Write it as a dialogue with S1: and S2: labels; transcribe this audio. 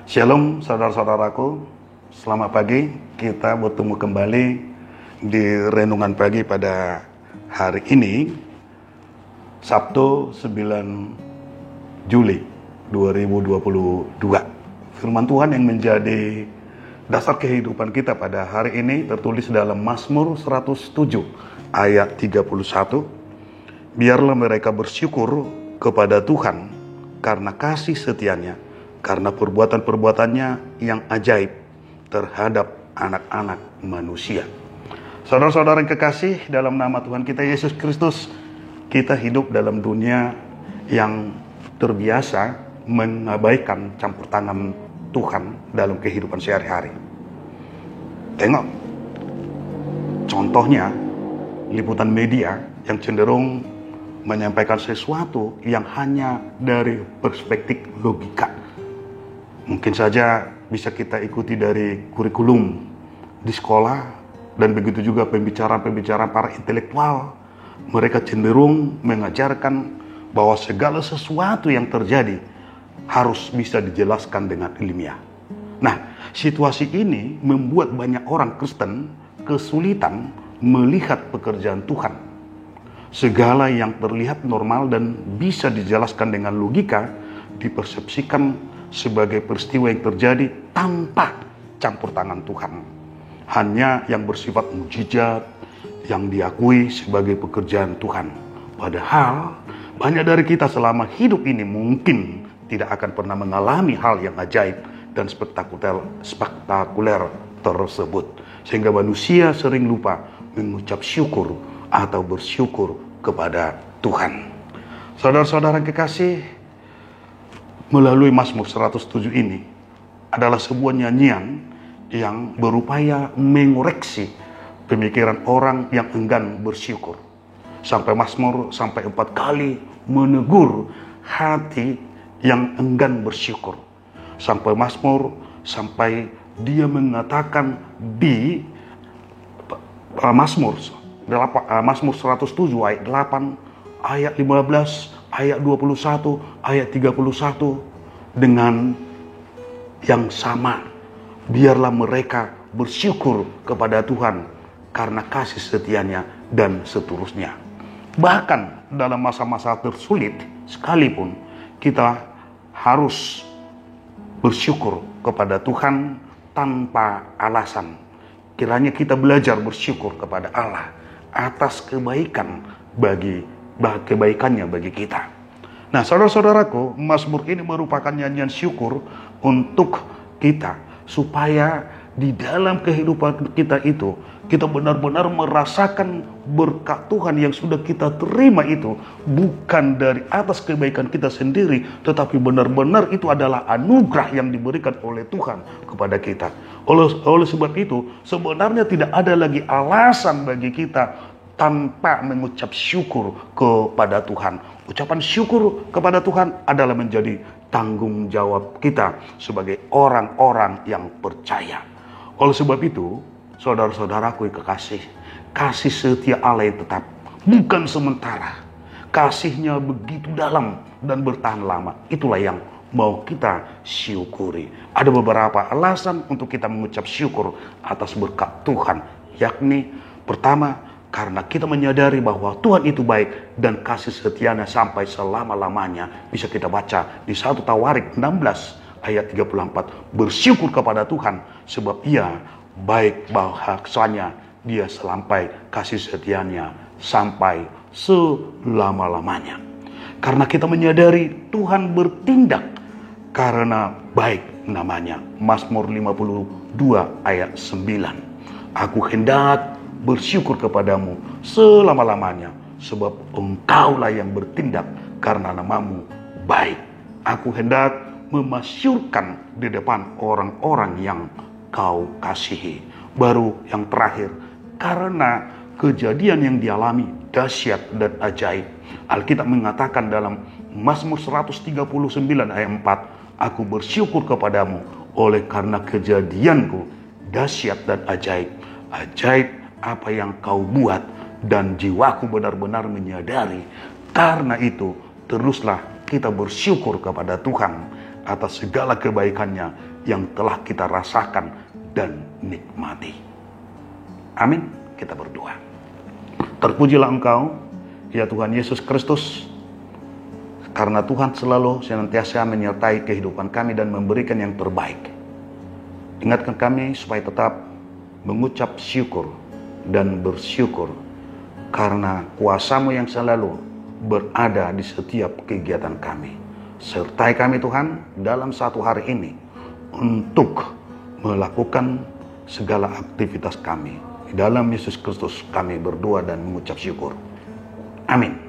S1: Shalom saudara-saudaraku, selamat pagi. Kita bertemu kembali di renungan pagi pada hari ini, Sabtu 9 Juli 2022. Firman Tuhan yang menjadi dasar kehidupan kita pada hari ini tertulis dalam Mazmur 107 ayat 31. Biarlah mereka bersyukur kepada Tuhan karena kasih setianya, karena perbuatan-perbuatannya yang ajaib terhadap anak-anak manusia. Saudara-saudara yang kekasih, dalam nama Tuhan kita Yesus Kristus, kita hidup dalam dunia yang terbiasa mengabaikan campur tangan Tuhan dalam kehidupan sehari-hari. Tengok, contohnya liputan media yang cenderung menyampaikan sesuatu yang hanya dari perspektif logika. Mungkin saja bisa kita ikuti dari kurikulum di sekolah, dan begitu juga pembicaraan-pembicaraan para intelektual. Mereka cenderung mengajarkan bahwa segala sesuatu yang terjadi harus bisa dijelaskan dengan ilmiah. Nah, situasi ini membuat banyak orang Kristen kesulitan melihat pekerjaan Tuhan. Segala yang terlihat normal dan bisa dijelaskan dengan logika dipersepsikan sebagai peristiwa yang terjadi tanpa campur tangan Tuhan. Hanya yang bersifat mukjizat yang diakui sebagai pekerjaan Tuhan. Padahal banyak dari kita selama hidup ini mungkin tidak akan pernah mengalami hal yang ajaib dan spektakuler tersebut. Sehingga manusia sering lupa mengucap syukur atau bersyukur kepada Tuhan. Saudara-saudara yang kekasih, melalui Mazmur 107 ini adalah sebuah nyanyian yang berupaya mengoreksi pemikiran orang yang enggan bersyukur. Sampai Mazmur 4 kali menegur hati yang enggan bersyukur. Sampai dia mengatakan di Mazmur 107 ayat 8, ayat 15, ayat 21, ayat 31 dengan yang sama. Biarlah mereka bersyukur kepada Tuhan karena kasih setianya dan seterusnya. Bahkan dalam masa-masa tersulit sekalipun kita harus bersyukur kepada Tuhan tanpa alasan. Kiranya kita belajar bersyukur kepada Allah atas kebaikannya bagi kita. Nah, saudara-saudaraku, Mazmur ini merupakan nyanyian syukur untuk kita, supaya di dalam kehidupan kita itu kita benar-benar merasakan berkat Tuhan yang sudah kita terima itu bukan dari atas kebaikan kita sendiri, tetapi benar-benar itu adalah anugerah yang diberikan oleh Tuhan kepada kita. Oleh sebab itu, sebenarnya tidak ada lagi alasan bagi kita tanpa mengucap syukur kepada Tuhan. Ucapan syukur kepada Tuhan adalah menjadi tanggung jawab kita sebagai orang-orang yang percaya. Oleh sebab itu, saudara-saudaraku yang kekasih, kasih setia Allah yang tetap bukan sementara. Kasihnya begitu dalam dan bertahan lama. Itulah yang mau kita syukuri. Ada beberapa alasan untuk kita mengucap syukur atas berkat Tuhan, yakni pertama, karena kita menyadari bahwa Tuhan itu baik dan kasih setianya sampai selama-lamanya. Bisa kita baca di 1 Tawarik 16 ayat 34. Bersyukur kepada Tuhan sebab Ia baik, bahwasanya Dia sampai kasih setianya sampai selama-lamanya. Karena kita menyadari Tuhan bertindak karena baik namanya. Mazmur 52 ayat 9. Aku hendak bersyukur kepadamu selama-lamanya, sebab Engkaulah yang bertindak karena namamu baik. Aku hendak memasyurkan di depan orang-orang yang Kau kasihi. Baru yang terakhir, karena kejadian yang dialami dahsyat dan ajaib. Alkitab mengatakan dalam Mazmur 139 ayat 4, aku bersyukur kepadamu oleh karena kejadianku dahsyat dan ajaib. Ajaib apa yang Kau buat, dan jiwaku benar-benar menyadari. Karena itu teruslah kita bersyukur kepada Tuhan atas segala kebaikannya yang telah kita rasakan dan nikmati. Amin. Kita berdoa. Terpujilah Engkau, ya Tuhan Yesus Kristus, karena Tuhan selalu senantiasa menyertai kehidupan kami dan memberikan yang terbaik. Ingatkan kami supaya tetap mengucap syukur dan bersyukur karena kuasa-Mu yang selalu berada di setiap kegiatan kami. Sertai kami Tuhan dalam satu hari ini untuk melakukan segala aktivitas kami. Di dalam Yesus Kristus kami berdoa dan mengucap syukur. Amin.